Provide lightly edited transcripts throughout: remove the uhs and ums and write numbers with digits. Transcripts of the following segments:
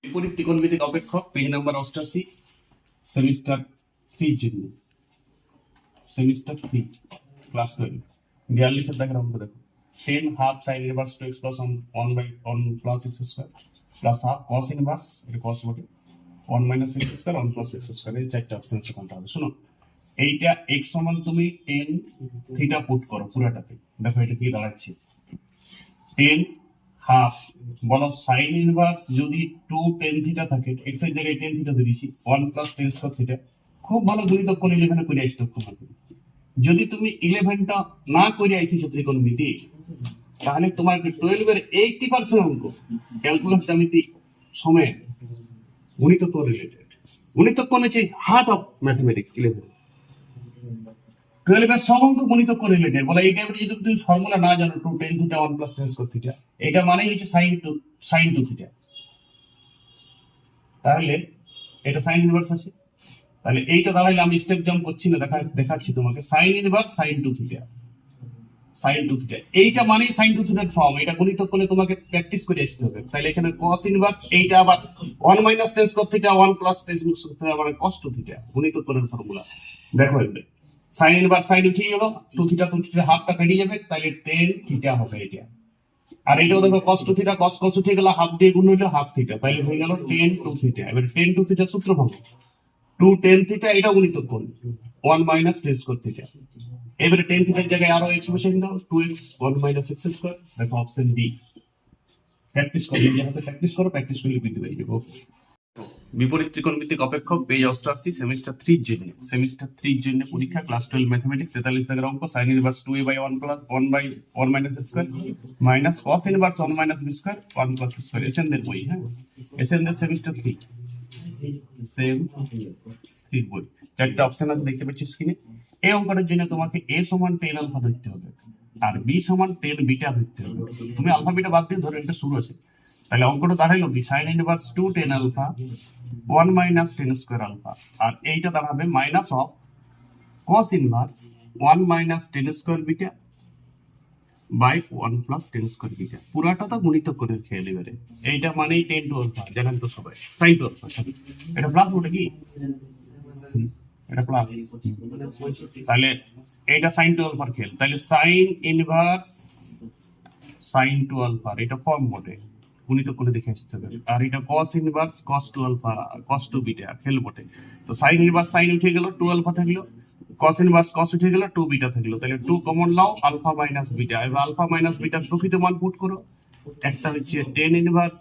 বিপরীত ত্রিকোণমিতিক অপেক্ষক পেজ নাম্বার 88 সেমিস্টার 3 জন্য সেমিস্টার 3 ক্লাস 12 42 এর দাগের অঙ্ক দেখো 10 half sin inverse 2x plus 1 plus x square plus half cos inverse এটা cos বটে 1 minus x square 1 plus x square এই চারটি অপশন আছে কোনটা হবে শুনো এইটা x সমান তুমি tan থিটা পুট করো পুরোটাতে দেখো এটা কি দাঁড়াচ্ছে 10 হাফ বলো সাইন ইনভার্স যদি 2 tan থিটা থাকে x এর জায়গায় tan থিটা ধরেছি 1 প্লাস tan স্কয়ার থিটা খুব ভালো গুণিতক করে 11 করে আসতো তোমাকে যদি তুমি 11 টা না করে আইছো ত্রিকোণমিতি তাহলে তোমার 12 এর 80% অঙ্ক ক্যালকুলাস জ্যামিতি সময় গুণিতক রিলেটেড গুণিতক কোন হচ্ছে হার্ট অফ ম্যাথমেটিক্স 11 12 এর সব অঙ্ক গুণিতক রিলেটেড বলে এই টাইপের যদি তুমি ফর্মুলা না জানো 2 tan theta 1 plus tan square theta এটা মানেই হচ্ছে sin 2 থিটা তাহলে এটা sin ইনভার্স আছে তাহলে এইটা দাঁড়াইলে আমি স্টেপ জাম্প করছি না দেখাচ্ছি তোমাকে sin inverse sin 2 theta sin 2 theta এইটা মানেই sin 2 থিটার ফর্ম এটা গুণিতক করলে তোমাকে প্র্যাকটিস করে আসতে হবে তাহলে এখানে cos ইনভার্স এইটা আবার 1 minus tan square theta 1 plus tan square theta মানে cos 2 থিটা গুণিতক করার ফর্মুলা দেখো এবারে sin ইনভার্স sin উঠে গেল 2 থিটা হাফটা কেটে যাবে তাহলে tan থিটা হবে এটা আর এটাও দেখো cos 2 থিটা cos উঠে গেল হাফ দিয়ে গুণ হইলো হাফ থিটা তাহলে হয়ে গেল tan 2 থিটা এবারে tan 2 থিটা সূত্র ভাঙো 2 tan থিটা এটা গুণিতক করো 1 মাইনাস tan স্কয়ার থিটা এবারে tan থিটার জায়গায় আরো x বসিয়ে দাও 2x 1 মাইনাস x স্কয়ার দেখো অপশন ডি প্র্যাকটিস করো যেভাবে প্র্যাকটিস করো প্র্যাকটিস করলে বুঝতে পেরে যাবে বিপরীত ত্রিকোণমিতিক অপেক্ষক পেজ 88 সেমিস্টার 3 জন্য পরীক্ষা ক্লাস 12 ম্যাথমেটিক্স 43 দাগের অঙ্ক sin inverse 2a/1 plus 1 minus square minus cos inverse 1 minus b square 1 plus square এসএনদের বই হ্যাঁ এসএনদের সেমিস্টার 3 সেম 3 বই চারটা অপশন আছে দেখতে পাচ্ছ স্ক্রিনে এই অঙ্কটার জন্য তোমাকে a সমান tan আলফা ধরতে হবে আর b সমান tan বিটা ধরতে হবে তুমি আলফা বিটা বাদ দিয়ে ধরো এটা শুরু আছে তাহলে অঙ্কটা দাঁড়াইলো কি sin inverse 2 tan alpha 1 minus tan square alpha আর এইটা দাঁড়াবে minus of cos inverse 1 minus tan square beta by 1 plus tan square beta পুরাটা তো গুণিতক করে খেয়ে নেবে এইটা মানেই tan টু আলফা জানেন তো সবাই sin টু আলফা এটা প্লাস ওটা কি এটা প্লাস তাহলে এইটা sin টু আলফার খেল তাহলে sin inverse sin two alpha এটা ফর্ম বটে গুণিতক করে দেখে আসতে হবে আর এটা cos inverse cos two alpha cos two beta খেল বটে তো sin ইনভার্স sin উঠে গেল 2 আলফা থাকলো cos ইনভার্স cos উঠে গেল 2 বিটা থাকলো তাহলে 2 কমন নাও আলফা মাইনাস বিটা এবার আলফা মাইনাস বিটার প্রকৃত মান পুট করো একটা হচ্ছে tan ইনভার্স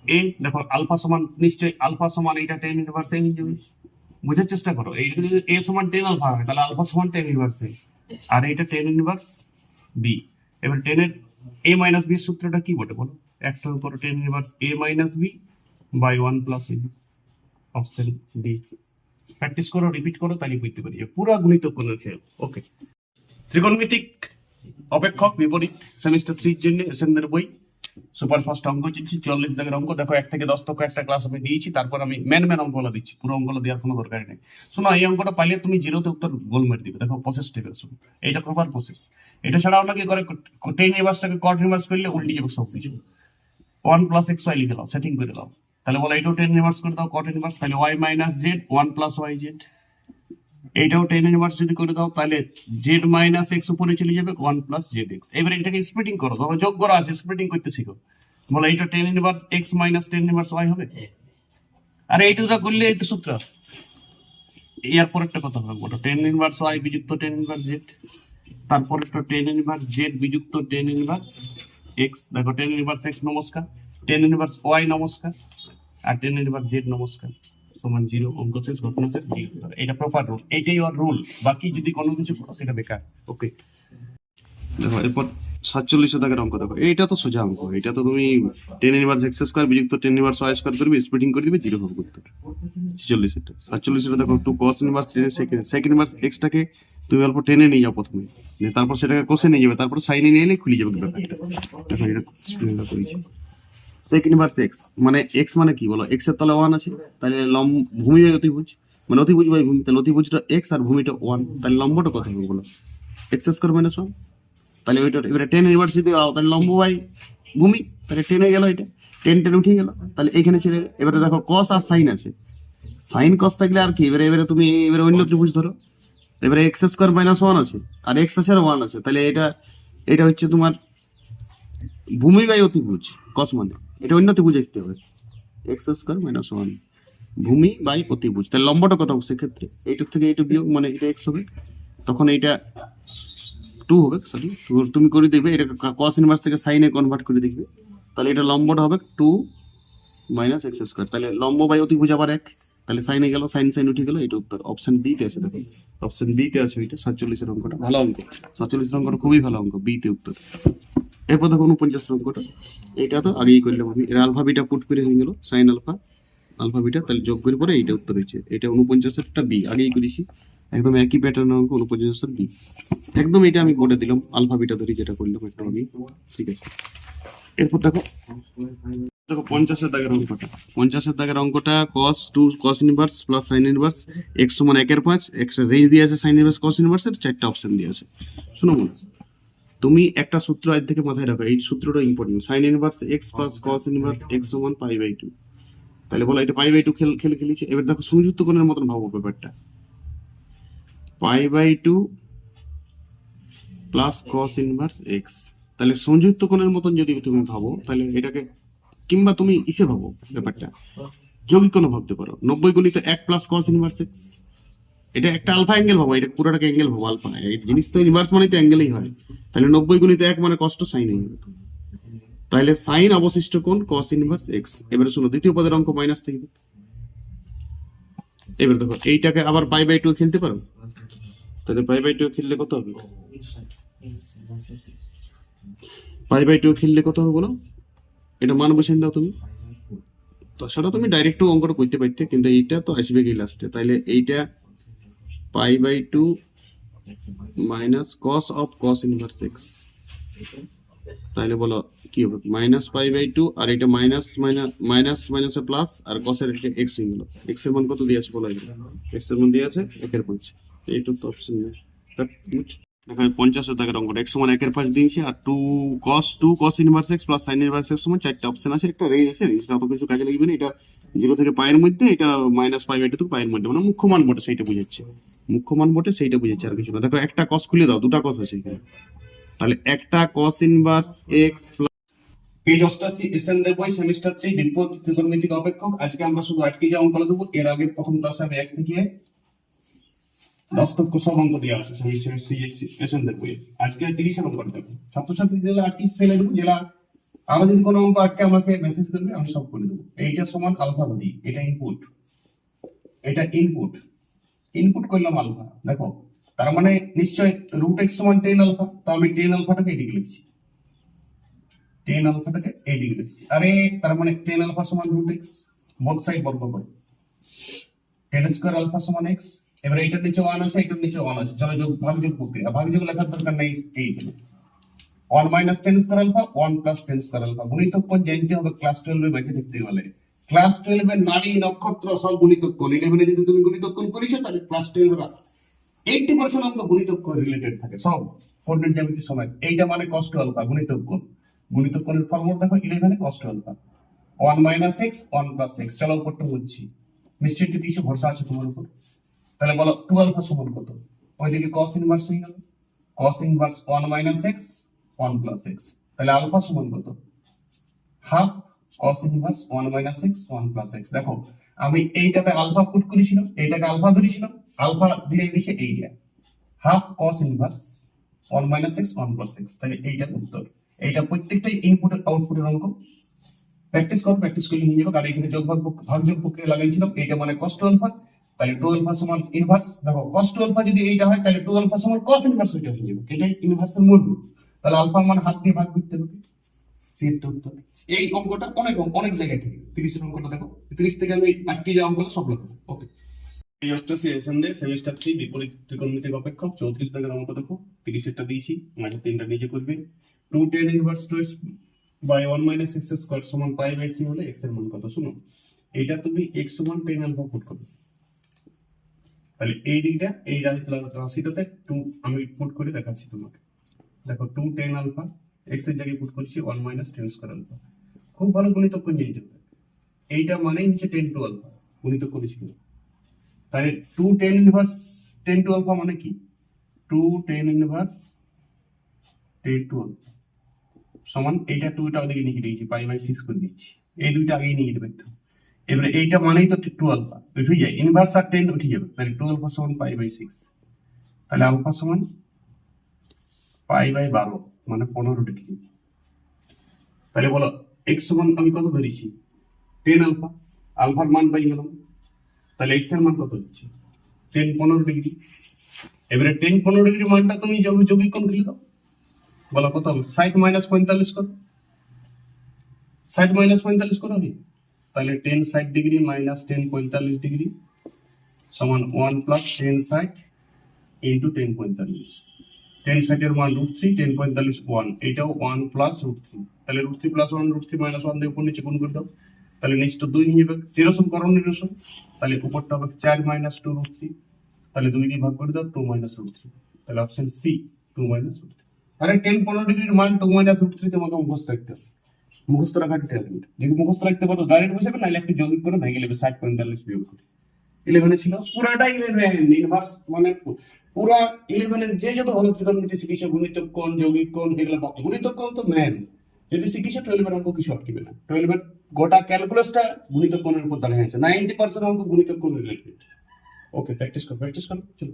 a দেখো আলফা সমান নিশ্চয়ই আলফা সমান এটা tan ইনভার্স a হয়ে যাবে বোঝার চেষ্টা করো এইটা যদি a সমান tan আলফা হয় তাহলে আলফা সমান tan ইনভার্স a আর এটা tan ইনভার্স b এবার tan এর a মাইনাস b সূত্রটা কি বটে বলো একটার উপর tan inverse a minus b by 1 plus a option D practice করো রিপিট করো তাহলে বুঝতে পারি পুরো গুণিতক কোণের খেল ওকে ত্রিকোণমিতিক অপেক্ষক বিপরীত সেমিস্টার 3 এর জন্য এসএনদের বই সুপার ফাস্ট অঙ্ক দিচ্ছি 44 দাগের অঙ্ক দেখো 1 থেকে 10 তক একটা ক্লাস আমি দিয়েছি তারপর আমি মেন অঙ্কগুলো দিচ্ছি পুরো অঙ্কগুলো দেওয়ার কোনো দরকার নেই শোনো এই অঙ্কটা পাইলে তুমি জিরোতে উত্তর গোল মেরে দিবে দেখো প্রসেস ঠিক আছে এটা প্রপার প্রসেস এটা ছাড়া অন্য কি করে tan ইনভার্সটাকে cot ইনভার্স করলে উল্টে যাবে সব কিছু 1 প্লাস xy লিখে দাও সেটিং করে দাও তাহলে বলো এইটাও tan ইনভার্স করে দাও cot ইনভার্স তাহলে y minus z 1 plus yz এইটাও tan ইনভার্স যদি করে দাও তাহলে z মাইনাস x উপরে চলে যাবে 1 প্লাস zx এবারে এটাকে স্প্লিটিং করো ধরো যোগ করা আছে স্প্লিটিং করতে শিখো বলো এইটা tan inverse x minus tan inverse y হবে আরে এইটা করলে এই তো সূত্র এর পরেরটা কথা হবে বলো tan inverse y বিযুক্ত tan inverse z তারপর একটা tan inverse z বিযুক্ত tan inverse x দেখো tan ইনভার্স x নমস্কার tan ইনভার্স y নমস্কার আর tan ইনভার্স z নমস্কার সমান 0 অঙ্ক শেষ ঘটনা শেষ এটা প্রপার রুল এইটাই ওর রুল বাকি যদি কোনো কিছু করো সেটা বেকার ওকে দেখো এরপর 47 দাগের অঙ্ক দেখো এইটা তো সোজা অঙ্ক এটা তো তুমি tan ইনভার্স x স্কয়ার বিযুক্ত tan ইনভার্স y স্কয়ার করবে স্প্লিটিং করে দিবে 0 হবে উত্তর 46 এটা 47 এটা দেখো 2 cos inverse sec inverse x টাকে তুমি অল্প টেনে নিয়ে যাও প্রথমে তারপর সেটাকে কোসে নিয়ে যাবে তারপর সাইনে নিয়ে এলে খুলে যাবে ব্যাপারটা দেখো এটা স্ক্রিনটা করেছি sec ইনভার্স x মানে x মানে কি বলো x এর তলে 1 আছে তাহলে ভূমি বাই অতিভুজ মানে অতিভুজ বাই ভূমি তাহলে অতিভুজটা x আর ভূমিটা 1 তাহলে লম্বটা কত হবে বলো x স্কয়ার মাইনাস 1 তাহলে ওইটা এবারে tan ইনভার্স যদি দাও তাহলে লম্ব বাই ভূমি তাহলে 10 হয়ে গেল, এটা 10 উঠে গেল, তাহলে এখানে চলে এলো। এবারে দেখো কস আর সাইন আছে, সাইন কস থাকলে আর কি, এবারে এবারে তুমি এবারে অন্য ত্রিভুজ ধরো, এবারে এক্স স্কোয়ার মাইনাস 1 আছে আর এক্স আছে আর 1 আছে, তাহলে এটা এটা হচ্ছে তোমার ভূমি বাই অতিভুজ, কস মানে এটা অন্য ত্রিভুজ দেখতে হবে, এক্স স্কোয়ার মাইনাস 1 ভূমি বাই অতিভুজ। তাহলে লম্বটা কত হবে সেক্ষেত্রে, এইটার থেকে এইটা বিয়োগ মানে এটা এক্স হবে, তখন এইটা 2 হবে, সরি তুমি করে দেখবে এটা কস ইনভার্স থেকে সাইনে কনভার্ট করে দেখবে, তাহলে এটা লম্বটা হবে 2 মাইনাস এক্স স্কোয়ার, তাহলে লম্ব বাই অতিভুজ আবার 1, তাহলে সাইনে গেল, সাইন সাইন উঠে গেল, এটা উত্তর অপশন বি তে আছে। দেখো অপশন বি তে আছে ওইটা 47 এর অঙ্কটা, ভালো অঙ্ক 47 অঙ্কটা খুবই ভালো অঙ্ক, বি তে উত্তর। এরপর দেখো 49 অঙ্কটা, এটা তো আগেই করলাম আমি, এর আলফা বিটা পুট করে হয়ে গেল সাইন আলফা আলফা বিটা, তাহলে যোগ করে পরে এইটা উত্তর হয়েছে, এটা 49 বি আগেই করেছি, একদম একই প্যাটার্ন অঙ্ক 49 বি, একদম এটা আমি বলে দিলাম আলফা বিটা ধরে যেটা করলাম একটা আমি, ঠিক আছে। এরপর দেখো দেখো 50 দাগের অঙ্কটা, 50 দাগের অঙ্কটা cos 2 cos inverse plus sin inverse x সমান 1/5, একটা রেঞ্জ দিয়ে আছে sin ইনভার্স cos ইনভার্স এর 4টা অপশন দিয়ে আছে। শুনো মনে, তুমি একটা সূত্র আজ থেকে মাথায় রাখো, এই সূত্রটা important, sin inverse x plus cos inverse x সমান π/2, তাহলে বলো এটা π/2 খেলেছে। এবার দেখো সংযুক্ত কোণের মতন ভাবো ব্যাপারটা, π/2 প্লাস cos ইনভার্স x, তাহলে সংযুক্ত কোণের মতন যদি তুমি ভাবো, তাহলে এটাকে কিংবা তুমি ইসে ভাবো ব্যাপারটা, যৌগিক কোণ ভাবতে পারো, 90 গুণিত 1 প্লাস cos ইনভার্স x, এটা একটা আলফা অ্যাঙ্গেল ভাবো, এটা পুরোটাকে অ্যাঙ্গেল ভাবো, আলফা এই জিনিস তো ইনভার্স মানে তো অ্যাঙ্গেলই হয়, তাহলে 90 গুণিত 1 মানে cos to sin হয়ে যাবে, তাহলে sin অবশিষ্ট কোণ cos ইনভার্স x। এবারে শুনো দ্বিতীয় পদের অঙ্ক মাইনাস থাকবে, এবার দেখো এইটাকে আবার π/2 খেলতে পারো, তাহলে π/2 খেললে কত হবে, π/2 খেললে কত হবে বলো, এটা মান বসিয়ে দাও তুমি, তো সেটা তুমি ডাইরেক্ট অঙ্কটা করতে পারতে, কিন্তু এইটা তো আসবে কি লাস্টে, তাহলে এইটা π/2 minus cos of cos inverse x, তাহলে বলো কি হবে মাইনাস π/2, আর এটা মাইনাস মাইনাস মাইনাসে প্লাস, আর cos এর এটা x হয়ে গেল, x এর মান কত দিয়ে আছে বলো, x এর মান দিয়ে আছে 1/5, এইটা তো অপশন নেই। দেখো 50 দাগের অঙ্কটা x সমান 1/5 দিয়েছে, আর 2 cos inverse x plus sin inverse x সমান 4টা অপশন আছে, একটা রেঞ্জ আছে, রেঞ্জটা অত কিছু কাজে লাগবে না, এটা 0 থেকে পায়ের মধ্যে, এটা মাইনাস π/2 থেকে পায়ের মধ্যে, মানে মুখ্য মান বটে সেইটা বুঝাচ্ছে, মুখ্য মান বটে সেইটা বুঝাচ্ছে, আর কিছু না। দেখো একটা cos খুলে দাও, দুটা cos আছে এখানে, তাহলে একটা cos ইনভার্স x পেজ 88 এসএনদের বই সেমিস্টার 3 বিপরীত ত্রিকোণমিতিক অপেক্ষক। আজকে আমরা শুধু আটকে যাওয়া অঙ্ক দেবো, এর আগে প্রথম ক্লাসে আমি 1 থেকে 10 তক সব অঙ্ক দিয়ে আসছে এসএনদের বই, আজকে 30 এর অঙ্ক দেবো, ছাত্রছাত্রী জেলা আটকে সেলে দেবো, জেলা আরো যদি কোনো অঙ্ক আটকে আমাকে মেসেজ করবে, আমি সব করে দেবো। এইটা সমান আলফা ধরি, এটা ইনপুট, এটা ইনপুট, ইনপুট করলাম আলফা, দেখো তার মানে নিশ্চয় রুট x সমান 10 আলফা, তো আমি 10 আলফাটাকে এদিকে লিখছি, 10 আলফাটাকে এইদিকে লিখছি, আরে তার মানে 10 আলফা সমান রুট x, বোথ সাইড বর্গ করো, 10 স্কয়ার আলফা সমান x, এবারে এইটার নিচে 1 আছে, এইটার নিচে 1 আছে, চলো যোগ ভাগযোগ প্রক্রিয়া, ভাগযোগ লেখার দরকার নাই, এইখানে 1 minus 10 square alpha 1 plus 10 square alpha, গুণিতক কোণ জানতে হবে ক্লাস 12 এর বাইরে দেখতে গেলে, ক্লাস 12 এর নারী নক্ষত্র সব গুণিতক কোণ, 11 এ যদি তুমি গুণিতক কোণ করিছো, তাহলে ক্লাস 12 এর 80% অঙ্ক গুণিতক কোণ রিলেটেড থাকে, সব কোঅর্ডিনেট জ্যামিতির সময়। এইটা মানে cos টু আলফা গুণিতক কোণ, গুণিতক কোণের ফর্মুলা দেখো 11 এ cos two alpha 1 minus x 1 plus x, চলো উপরটা বুঝছি, নিশ্চয়ই একটু কিছু ভরসা আছে তোমার উপর, তাহলে বলো 2 আলফা সমান কত, ওইদিকে cos ইনভার্স হয়ে গেল, cos inverse 1 minus x 1 plus x, তাহলে আলফা সমান কত, half cos inverse 1 minus x 1 plus x। দেখো আমি এইটাতে আলফা পুট করেছিলাম, এইটাকে আলফা ধরেছিলাম, আলফা দিয়ে দিয়েছে এইটা, half cos inverse 1 minus x 1 plus x, তাহলে এইটা উত্তর। এইটা প্রত্যেকটাই ইনপুট আর আউটপুটের অঙ্ক, প্র্যাকটিস করো, প্র্যাকটিস করলে হয়ে যাবে, কারণ এখানে যোগ ভাগযোগ প্রক্রিয়া লাগাইছিলাম, এইটা মানে cos টু আলফা, তাহলে 2 আলফা সমান ইনভার্স, দেখো cos টু আলফা যদি এইটা হয়, তাহলে 2 আলফা সমান cos ইনভার্স ওইটা হয়ে যাবে, এটাই ইনভার্সের মূল রূপ, তাহলে আলফা মান হাত দিয়ে ভাগ করতে হবে, সিএর উত্তর। এই অঙ্কটা অনেক জায়গায় থেকে 30 এর অঙ্কটা দেখো, 30 থেকে আমি আটকে যাওয়া অঙ্কগুলো সব লিখবো, ওকে। এই অষ্টআশি এসএনদের সেমিস্টার 3 বিপরীত ত্রিকোণমিতিক অপেক্ষক 34 দাগের অঙ্ক দেখো, 30 এরটা দিয়েছি, মাঝে তিনটা নিজে করবে, 2 tan inverse 2x by 1 minus x square সমান π/3 হলে x এর মান কত, শুনো এইটা তুমি x সমান 10 আলফা পুট করবে, তাহলে এই দিকটা এই রাশিটাতে 2 আমি পুট করে দেখাচ্ছি তোমাকে, দেখো 2 tan আলফা x এর জায়গায় পুট করছি 1 মাইনাস 10 স্কয়ার আলফা, খুব ভালো গুণিতক কোণ জানতে হবে। এইটা মানেই হচ্ছে 10 টু আলফা, গুণিতক করেছিল। তাহলে 2 tan ইনভার্স 10 টু আলফা মানে কি? 2 tan ইনভার্স 10 টু আলফা সমান এইটা 2 টা ওদিকে লিখে দিয়েছি, পাই বাই 6 করে দিচ্ছি। এই দুইটা আগেই নিয়ে যেতে পারতো। এবারে এইটা মানেই তো 2 আলফা উঠে যায়, ইনভার্স আর 10 উঠে যাবে। তাহলে 2 আলফা সমান পাই বাই 6। তাহলে আলফা সমান পাই বাই 12 মানে 15 ডিগ্রি। তাহলে বলো এক্স সমান আমি কত ধরেছি? 10 আলফা, আলফার মান পাই গেলাম। তাহলে এক্স এর মান কত হচ্ছে? 10 15 ডিগ্রি। এবারে 10 15 ডিগ্রি মানটা তুমি যৌগিক কোণ ফেলে দাও, বলো কত হবে? 60 মাইনাস 45 করো, 60 মাইনাস 45 করো হবে। তাহলে 10 60 ডিগ্রি মাইনাস 10 45 ডিগ্রি সমান 1 প্লাস 10 60 ইন্টু 10 45। 10 60 এর মান √3, 10 45 1, এটাও 1 প্লাস √3। তাহলে √3 প্লাস 1 √3 মাইনাস 1 দিয়ে উপর নিচে গুণ করে দাও। তাহলে নিচটা 2 হয়ে যাবে, নিরসন করো নিরসন। তাহলে উপরটা হবে 4 মাইনাস 2 √3। তাহলে 2 দিয়ে ভাগ করে দাও, 2 মাইনাস √3। তাহলে অপশন সি 2 মাইনাস √3। তাহলে 10 15 ডিগ্রির মান 2 মাইনাস √3 তোমাকে মুখস্থ রাখতে হবে। মুখস্থ রাখার ট্যালেন্ট, যদি মুখস্থ রাখতে পারো ডাইরেক্ট বসাবে, নাহলে একটু যৌগিক করে ভেঙে নেবে 60 45 বিয়োগ করে। 11 ছিল পুরাটা 11 ইনভার্স মানে পুরা 11 এর যে যত হলো ত্রিকোণমিতি শিখিছো, গুণিতক কোণ যৌগিক কোণ এগুলো গুণিতক কোণ তো মেন। যদি শিখিছো 12 এর অঙ্ক কিছু আটকিবে না। 12 এর গোটা ক্যালকুলাসটা গুণিতক কোণের উপর দাঁড়িয়ে আছে। 90% অঙ্ক গুণিতক কোণ রিলেটেড। ওকে প্র্যাকটিস করো চলো।